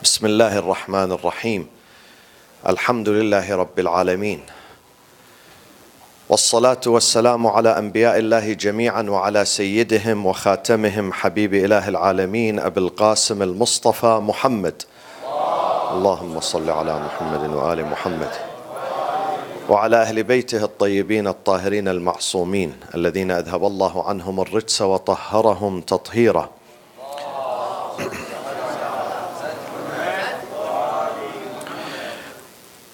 بسم الله الرحمن الرحيم. الحمد لله رب العالمين، والصلاة والسلام على أنبياء الله جميعا وعلى سيدهم وخاتمهم حبيب إله العالمين أبي القاسم المصطفى محمد. اللهم صل على محمد وآل محمد وعلى أهل بيته الطيبين الطاهرين المعصومين الذين أذهب الله عنهم الرجس وطهرهم تطهيرا.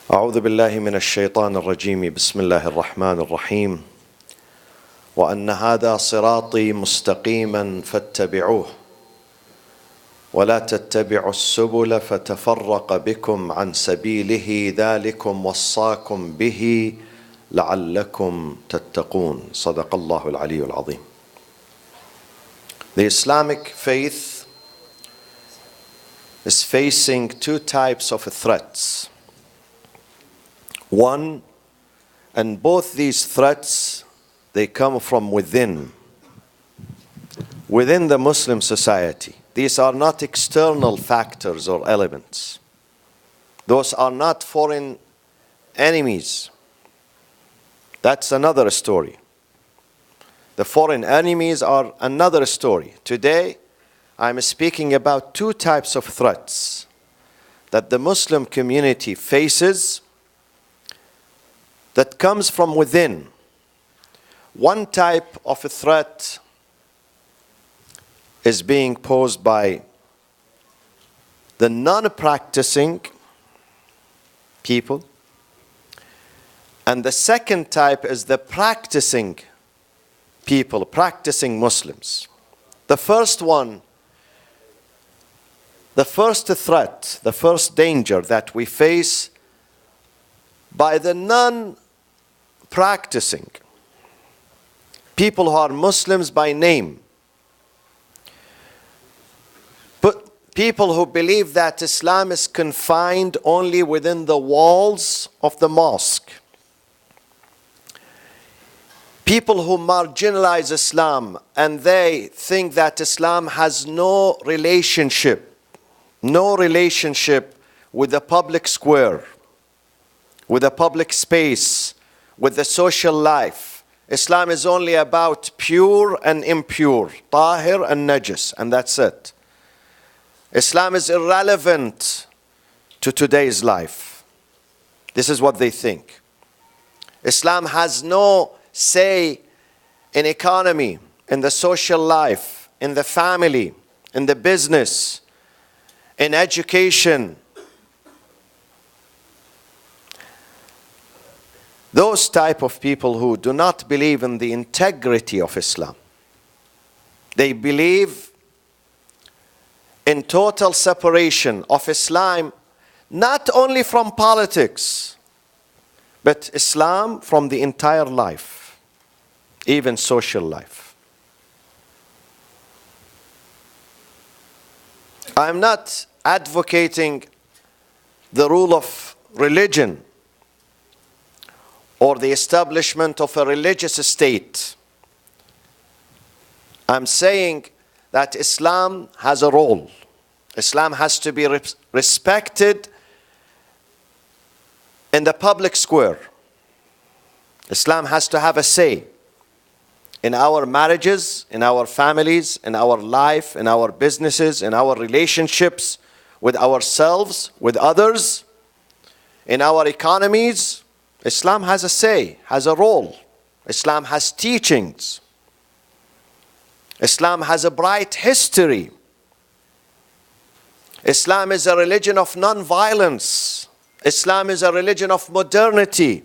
أعوذ بالله من الشيطان الرجيم. بسم الله الرحمن الرحيم. وأن هذا صراطي مستقيما فاتبعوه ولا تتبعوا السبل فتفرق بكم عن سبيله ذلكم وصاكم به لعلكم تتقون. صدق الله العلي العظيم. The Islamic faith is facing two types of threats. One, and both these threats, they come from within the Muslim society. These are not external factors or elements. Those are not foreign enemies. That's another story. The foreign enemies are another story. Today, I'm speaking about two types of threats that the Muslim community faces that comes from within. One type of a threat is being posed by the non-practicing people, and the second type is the practicing people, practicing Muslims. The first one, the first threat, the first danger that we face by the non-practicing people who are Muslims by name, but people who believe that Islam is confined only within the walls of the mosque, people who marginalize Islam and they think that Islam has no relationship with the public square, with the public space, with the social life. Islam is only about pure and impure, tahir and najis, and that's it. Islam is irrelevant to today's life. This is what they think. Islam has no say in economy, in the social life, in the family, in the business, in education. Those type of people who do not believe in the integrity of Islam. They believe in total separation of Islam, not only from politics, but Islam from the entire life, even social life. I'm not advocating the rule of religion or the establishment of a religious state. I'm saying that Islam has a role. Islam has to be respected in the public square. Islam has to have a say in our marriages, in our families, in our life, in our businesses, in our relationships with ourselves, with others, in our economies. Islam has a say, has a role. Islam has teachings. Islam has a bright history. Islam is a religion of non-violence. Islam is a religion of modernity,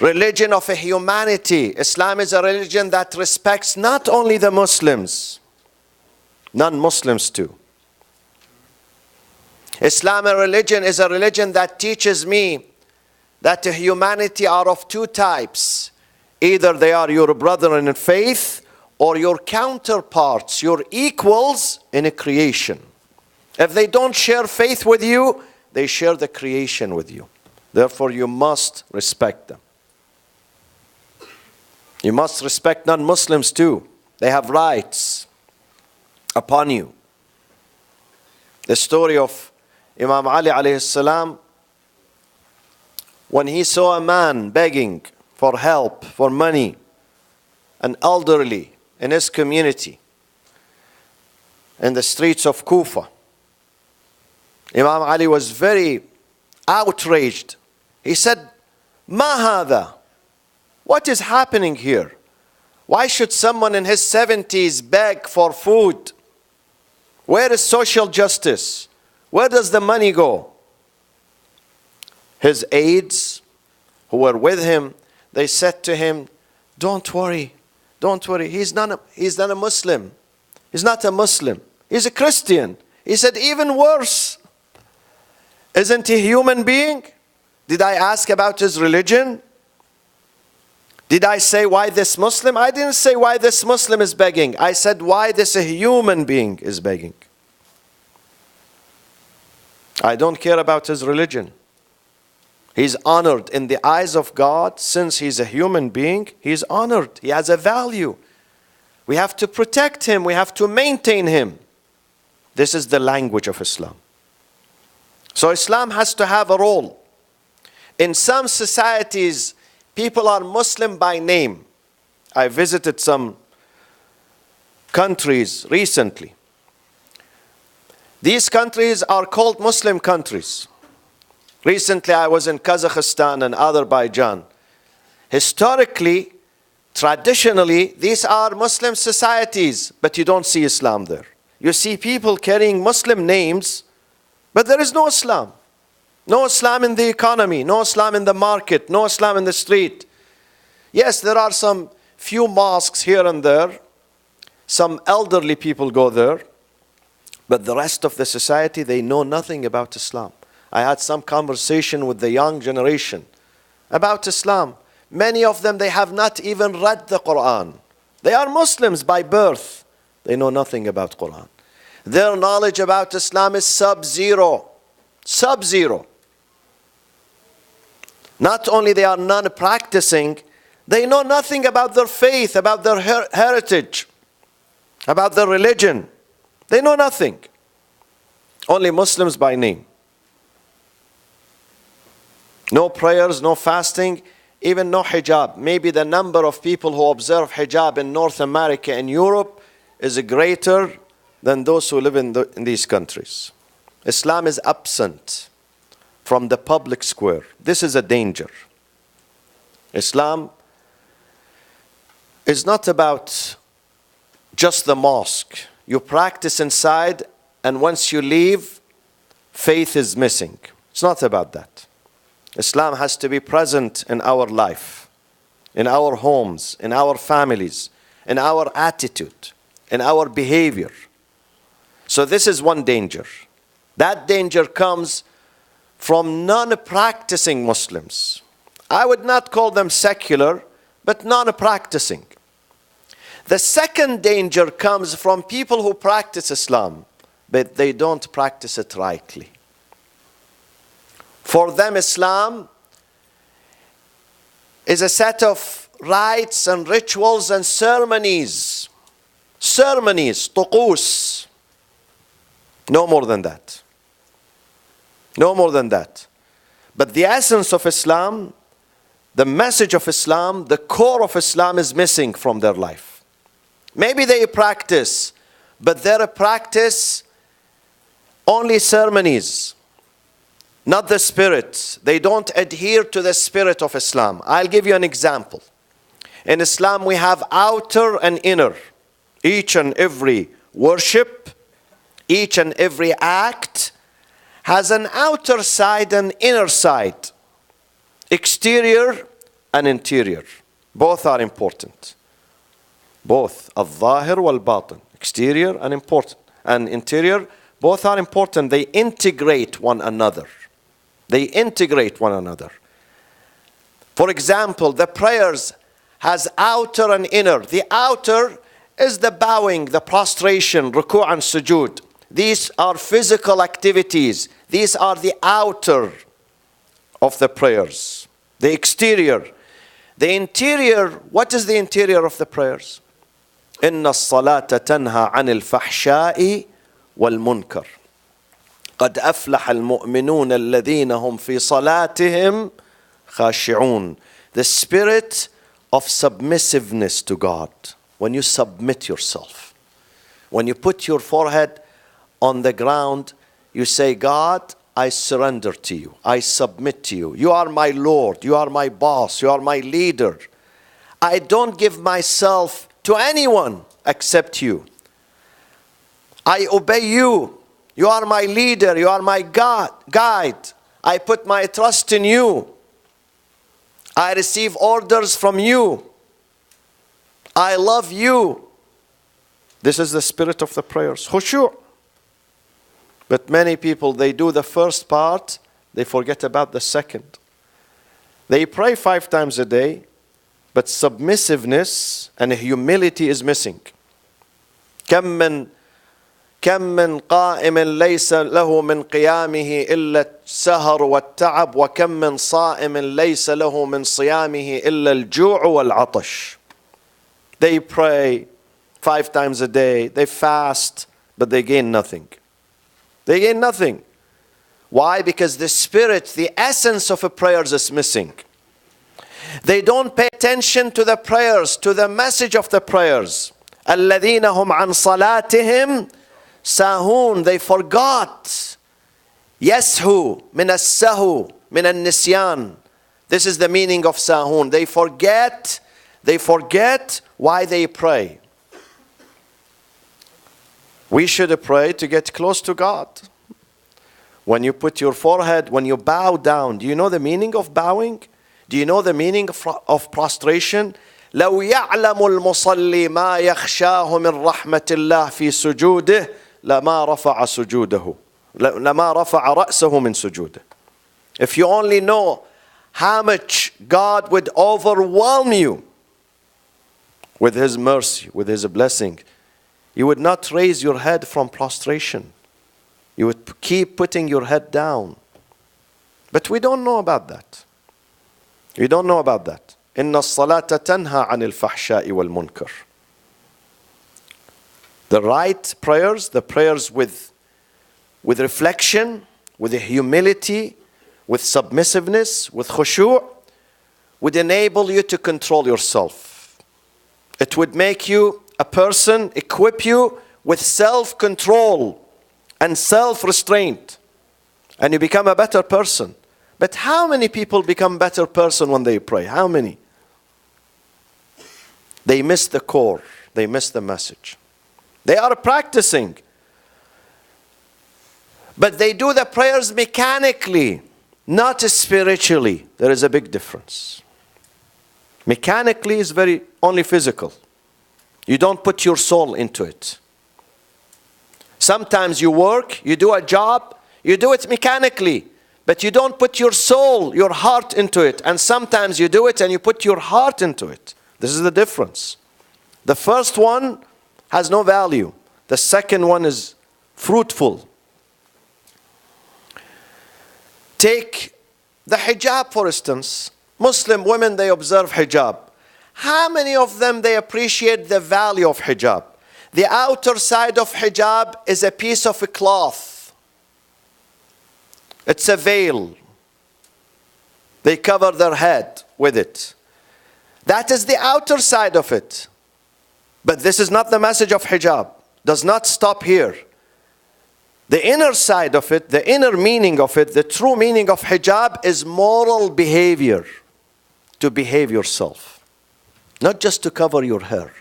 religion of a humanity. Islam is a religion that respects not only the Muslims, non-Muslims too. Islam, a religion, is a religion that teaches me that humanity are of two types. Either they are your brethren in faith or your counterparts, your equals in a creation. If they don't share faith with you, they share the creation with you. Therefore, you must respect them. You must respect non-Muslims too. They have rights upon you. The story of Imam Ali alayhi salam, when he saw a man begging for help, for money, an elderly in his community, in the streets of Kufa. Imam Ali was very outraged. He said, "Ma hada? What is happening here? Why should someone in his 70s beg for food? Where is social justice? Where does the money go?" His aides who were with him, they said to him, don't worry. He's not a Muslim. He's not a Muslim. He's a Christian." He said, "Even worse. Isn't he a human being? Did I ask about his religion? Did I say why this Muslim? I didn't say why this Muslim is begging. I said why this a human being is begging. I don't care about his religion. He's honored in the eyes of God. Since he's a human being, he's honored. He has a value. We have to protect him. We have to maintain him." This is the language of Islam. So Islam has to have a role. In some societies, people are Muslim by name. I visited some countries recently. These countries are called Muslim countries. Recently, I was in Kazakhstan and Azerbaijan. Historically, traditionally, these are Muslim societies, but you don't see Islam there. You see people carrying Muslim names, but there is no Islam. No Islam in the economy, no Islam in the market, no Islam in the street. Yes, there are some few mosques here and there. Some elderly people go there. But the rest of the society, they know nothing about Islam. I had some conversation with the young generation about Islam. Many of them, they have not even read the Quran. They are Muslims by birth. They know nothing about Quran. Their knowledge about Islam is sub-zero. Sub-zero. Not only they are non-practicing, they know nothing about their faith, about their heritage, about their religion. They know nothing. Only Muslims by name. No prayers, no fasting, even no hijab. Maybe the number of people who observe hijab in North America and Europe is greater than those who live in these countries. Islam is absent from the public square. This is a danger. Islam is not about just the mosque. You practice inside, and once you leave, faith is missing. It's not about that. Islam has to be present in our life, in our homes, in our families, in our attitude, in our behavior. So this is one danger. That danger comes from non-practicing Muslims. I would not call them secular, but non-practicing. The second danger comes from people who practice Islam, but they don't practice it rightly. For them, Islam is a set of rites and rituals and ceremonies. Ceremonies, tuqus. No more than that. No more than that. But the essence of Islam, the message of Islam, the core of Islam is missing from their life. Maybe they practice, but their practice only ceremonies, not the spirit. They don't adhere to the spirit of Islam. I'll give you an example. In Islam, we have outer and inner. Each and every worship, each and every act has an outer side and inner side. Exterior and interior. Both are important. Both. Al-Zahir wal-Batin. Exterior and important. And interior, both are important. They integrate one another. They integrate one another. For example, the prayers has outer and inner. The outer is the bowing, the prostration, ruku' and sujood. These are physical activities. These are the outer of the prayers. The exterior. The interior, what is the interior of the prayers? إِنَّ الصَّلَاةَ تَنْهَى عَنِ الْفَحْشَاءِ وَالْمُنْكَرِ. قد أفلح المؤمنون الذين هم في صلاتهم خاشعون. The spirit of submissiveness to God. When you submit yourself. When you put your forehead on the ground, you say, God, I surrender to you. I submit to you. You are my Lord. You are my boss. You are my leader. I don't give myself to anyone except you. I obey you. You are my leader. You are my guide. I put my trust in you. I receive orders from you. I love you. This is the spirit of the prayers. Khushu'. But many people, they do the first part, they forget about the second. They pray 5 times a day, but submissiveness and humility is missing. كم من قائم ليس له من قيامه إلا السهر والتعب وكم من صائم ليس له من صيامه إلا الجوع والعطش. They pray 5 times a day, they fast, but they gain nothing. They gain nothing. Why? Because the spirit, the essence of a prayers is missing. They don't pay attention to the prayers, to the message of the prayers. الذين هم عن صلاتهم ساهون. They forgot. يسهو من السهو من النسيان. This is the meaning of sahun. They forget why they pray. We should pray to get close to God. When you put your forehead, when you bow down, do you know the meaning of bowing? Do you know the meaning of prostration? لو يعلم المصلي ما يخشاه من رحمة الله في سجوده لما رفع سجوده لما رفع رأسه من سجوده. If you only know how much God would overwhelm you with His mercy, with His blessing, you would not raise your head from prostration. You would keep putting your head down. But we don't know about that. We don't know about that. إن الصلاة تنهى عن الفحشاء والمنكر. The right prayers, the prayers with reflection, with humility, with submissiveness, with khushu', would enable you to control yourself. It would make you a person, equip you with self-control and self-restraint. And you become a better person. But how many people become better person when they pray? How many? They miss the core. They miss the message. They are practicing. But they do the prayers mechanically, not spiritually. There is a big difference. Mechanically is very only physical. You don't put your soul into it. Sometimes you work, you do a job, you do it mechanically, but you don't put your soul, your heart into it. And sometimes you do it and you put your heart into it. This is the difference. The first one has no value. The second one is fruitful. Take the hijab, for instance. Muslim women, they observe hijab. How many of them, they appreciate the value of hijab? The outer side of hijab is a piece of a cloth. It's a veil. They cover their head with it. That is the outer side of it. But this is not the message of hijab. Does not stop here. The inner side of it, the inner meaning of it, the true meaning of hijab is moral behavior. To behave yourself. Not just to cover your hair.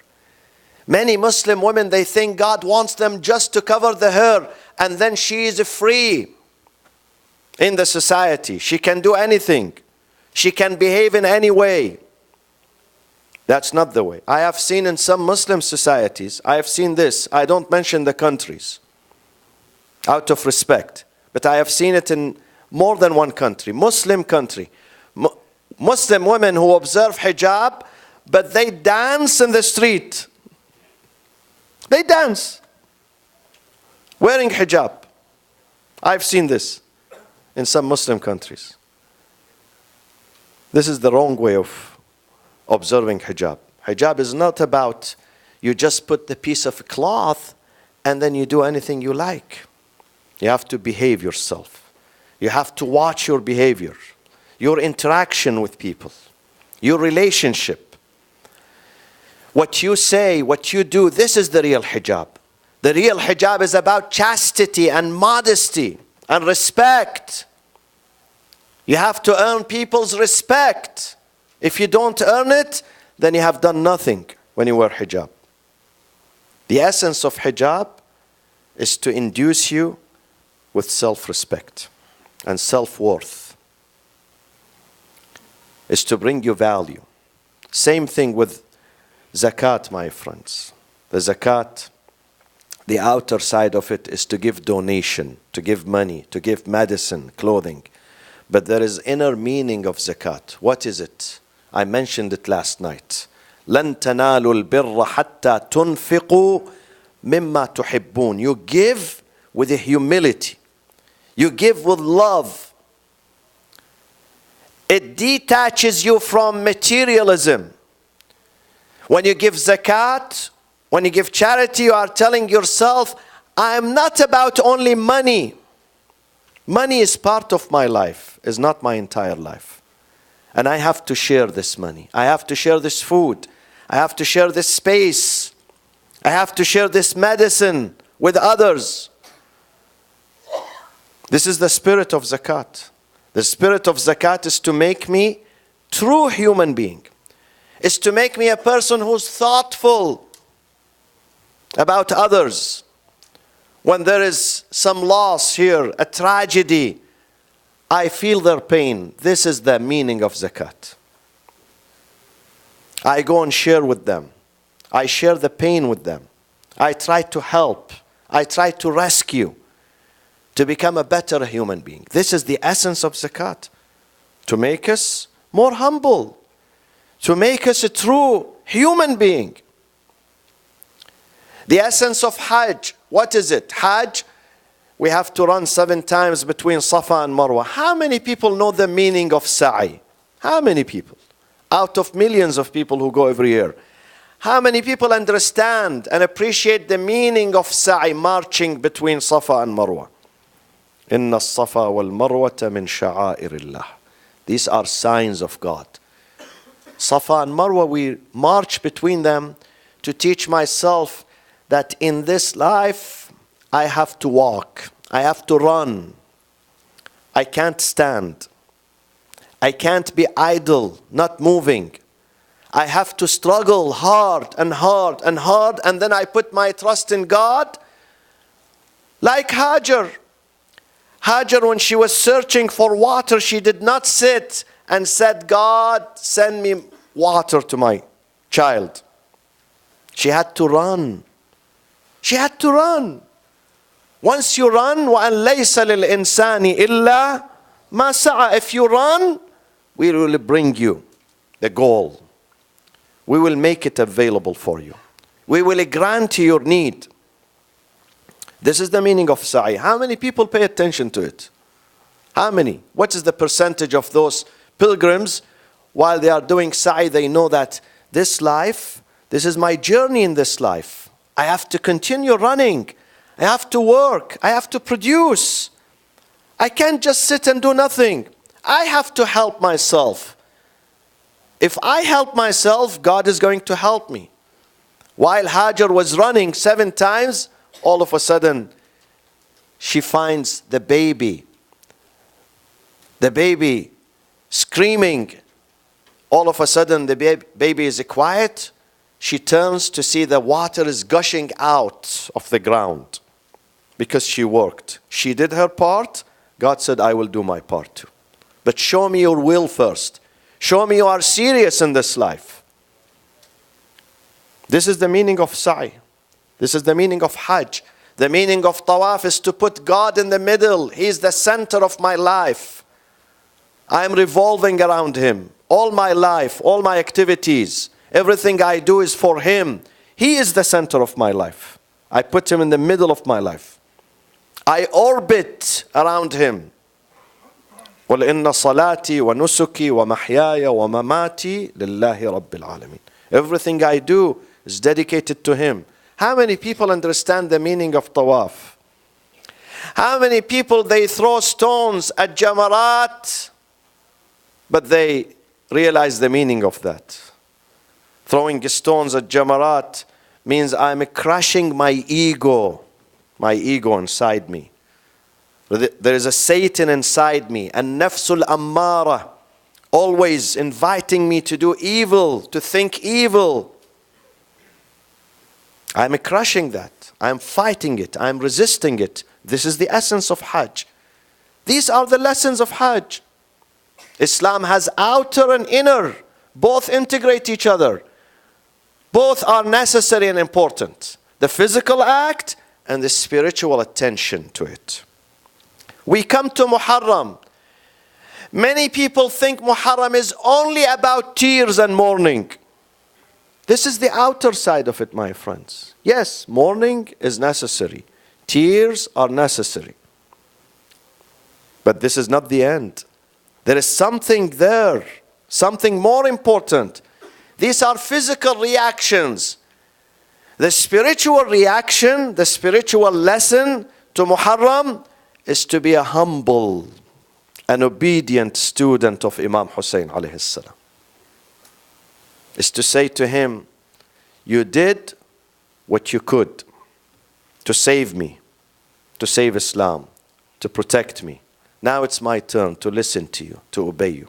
Many Muslim women, they think God wants them just to cover the hair and then she is free in the society. She can do anything. She can behave in any way. That's not the way. I have seen in some Muslim societies, I have seen this. I don't mention the countries out of respect. But I have seen it in more than one country. Muslim country. Muslim women who observe hijab, but they dance in the street. They dance. Wearing hijab. I've seen this in some Muslim countries. This is the wrong way of observing hijab. Hijab is not about you just put the piece of cloth and then you do anything you like. You have to behave yourself. You have to watch your behavior, your interaction with people, your relationship. What you say, what you do, this is the real hijab. The real hijab is about chastity and modesty and respect. You have to earn people's respect. If you don't earn it, then you have done nothing when you wear hijab. The essence of hijab is to induce you with self-respect and self-worth. Is to bring you value. Same thing with zakat, my friends. The zakat, the outer side of it is to give donation, to give money, to give medicine, clothing. But there is inner meaning of zakat. What is it? I mentioned it last night. لَن تَنَالُوا الْبِرَّ حَتَّى تُنْفِقُوا مِمَّا تُحِبُّونَ. You give with a humility. You give with love. It detaches you from materialism. When you give zakat, when you give charity, you are telling yourself, I am not about only money. Money is part of my life, is not my entire life. And I have to share this money. I have to share this food. I have to share this space. I have to share this medicine with others. This is the spirit of zakat. The spirit of zakat is to make me true human being. Is to make me a person who's thoughtful about others. When there is some loss here, a tragedy, I feel their pain. This is the meaning of zakat. I go and share with them. I share the pain with them. I try to help. I try to rescue, to become a better human being. This is the essence of zakat. To make us more humble. To make us a true human being. The essence of Hajj, what is it? Hajj, we have to run 7 times between Safa and Marwa. How many people know the meaning of Sa'i? How many people? Out of millions of people who go every year. How many people understand and appreciate the meaning of Sa'i, marching between Safa and Marwa? Inna as-Safa wal-Marwata min sha'airillah. These are signs of God. Safa and Marwa, we march between them to teach myself that in this life, I have to walk. I have to run. I can't stand. I can't be idle, not moving. I have to struggle hard and hard and hard, and then I put my trust in God. Like Hajar. Hajar, when she was searching for water, she did not sit and said, God, send me water to my child. She had to run. She had to run. Once you run, وَأَنْ لَيْسَ لِلْإِنسَانِ إِلَّا مَا سَعَى. If you run, we will bring you the goal. We will make it available for you. We will grant you your need. This is the meaning of sa'i. How many people pay attention to it? How many? What is the percentage of those pilgrims, while they are doing sa'i, they know that this life, this is my journey in this life. I have to continue running. I have to work. I have to produce. I can't just sit and do nothing. I have to help myself. If I help myself, God is going to help me. While Hajar was running 7 times, all of a sudden, she finds the baby. The baby screaming. All of a sudden, the baby is quiet. She turns to see the water is gushing out of the ground because she worked. She did her part. God said, I will do my part too. But show me your will first. Show me you are serious in this life. This is the meaning of sa'i. This is the meaning of Hajj. The meaning of tawaf is to put God in the middle. He is the center of my life. I am revolving around Him. All my life, all my activities, everything I do is for Him. He is the center of my life. I put Him in the middle of my life. I orbit around Him. قُلْ إِنَّ صَلَاتِي وَنُسُكِي وَمَحْيَايَ وَمَمَاتِي لِلَّهِ رَبِّ الْعَالَمِينَ. Everything I do is dedicated to Him. How many people understand the meaning of tawaf? How many people they throw stones at Jamarat, but they realize the meaning of that. Throwing stones at Jamarat means I'm crushing my ego inside me. There is a Satan inside me, and nafsul ammara, always inviting me to do evil, to think evil. I'm crushing that. I'm fighting it. I'm resisting it. This is the essence of Hajj. These are the lessons of Hajj. Islam has outer and inner. Both integrate each other. Both are necessary and important. The physical act and the spiritual attention to it. We come to Muharram. Many people think Muharram is only about tears and mourning. This is the outer side of it, my friends. Yes, mourning is necessary. Tears are necessary. But this is not the end. There is something there, something more important. These are physical reactions. The spiritual reaction, the spiritual lesson to Muharram is to be a humble and obedient student of Imam Hussein alayhi salam. Is to say to him, you did what you could to save me, to save Islam, to protect me. Now it's my turn to listen to you, to obey you.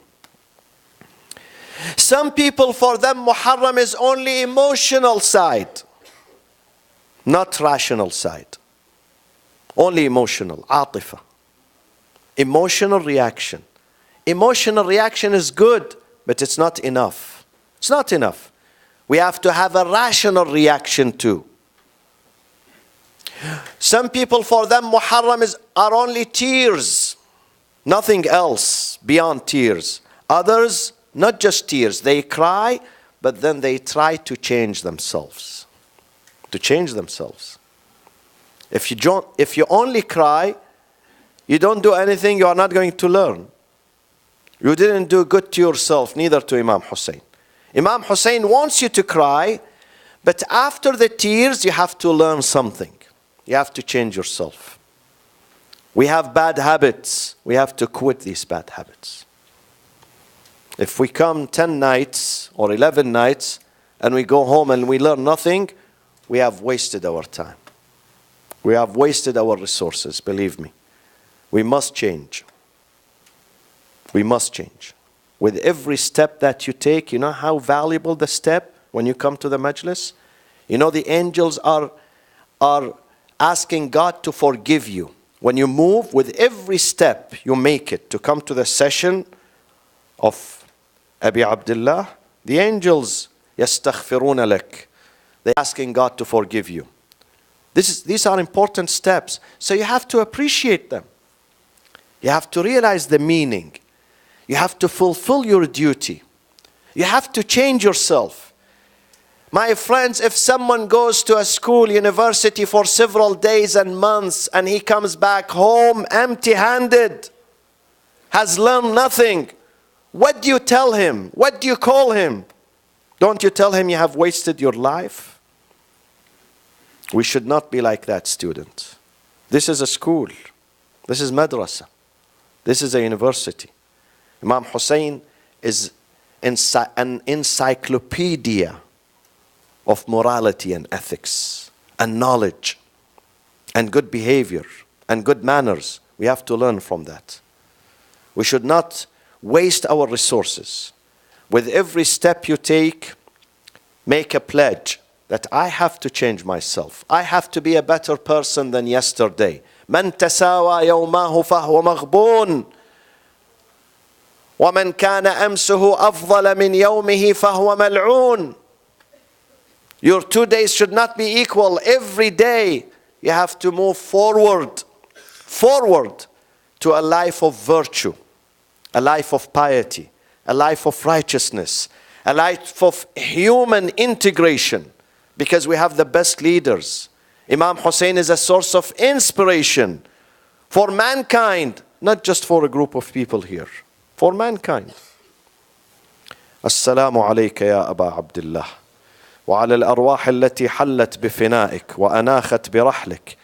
Some people, for them, Muharram is only emotional side, not rational side. Only emotional, atifa. Emotional reaction. Emotional reaction is good, but it's not enough. It's not enough. We have to have a rational reaction too. Some people, for them, Muharram are only tears. Nothing else beyond tears. Others, not just tears. They cry, but then they try to change themselves. To change themselves. If you only cry, you don't do anything, you are not going to learn. You didn't do good to yourself, neither to Imam Hussein. Imam Hussein wants you to cry, but after the tears, you have to learn something. You have to change yourself. We have bad habits. We have to quit these bad habits. If we come 10 nights or 11 nights and we go home and we learn nothing, we have wasted our time. We have wasted our resources, believe me. We must change. We must change. With every step that you take, you know how valuable the step when you come to the majlis? You know the angels are asking God to forgive you. When you move, with every step you make it to come to the session of Abi Abdullah, the angels, yastaghfiruna lak. They're asking God to forgive you. These are important steps. So you have to appreciate them. You have to realize the meaning. You have to fulfill your duty. You have to change yourself. My friends, if someone goes to a school, university for several days and months and he comes back home empty-handed, has learned nothing, what do you tell him? What do you call him? Don't you tell him you have wasted your life? We should not be like that, student. This is a school. This is madrasa. This is a university. Imam Hussein is an encyclopedia of morality and ethics and knowledge and good behavior and good manners. We have to learn from that. We should not waste our resources. With every step you take, make a pledge that I have to change myself. I have to be a better person than yesterday. من تساوى يومه فهو مغبون ومن كان أمسه أفضل من يومه فهو ملعون. Your 2 days should not be equal. Every day you have to move forward to a life of virtue, a life of piety, a life of righteousness, a life of human integration, because we have the best leaders. Imam Hussein is a source of inspiration for mankind, not just for a group of people here, for mankind. Assalamu alayka ya Aba Abdullah. وعلى الأرواح التي حلت بفنائك وأناخت برحلك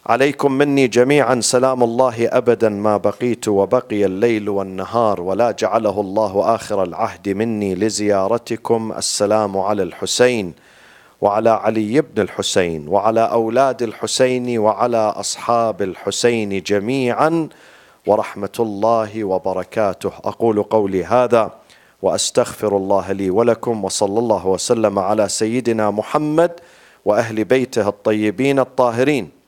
عليكم مني جميعا سلام الله أبدا ما بقيت وبقي الليل والنهار، ولا جعله الله آخر العهد مني لزيارتكم. السلام على الحسين وعلى علي بن الحسين وعلى أولاد الحسين وعلى أصحاب الحسين جميعا، ورحمة الله وبركاته. أقول قولي هذا وأستغفر الله لي ولكم، وصلى الله وسلم على سيدنا محمد وأهل بيته الطيبين الطاهرين.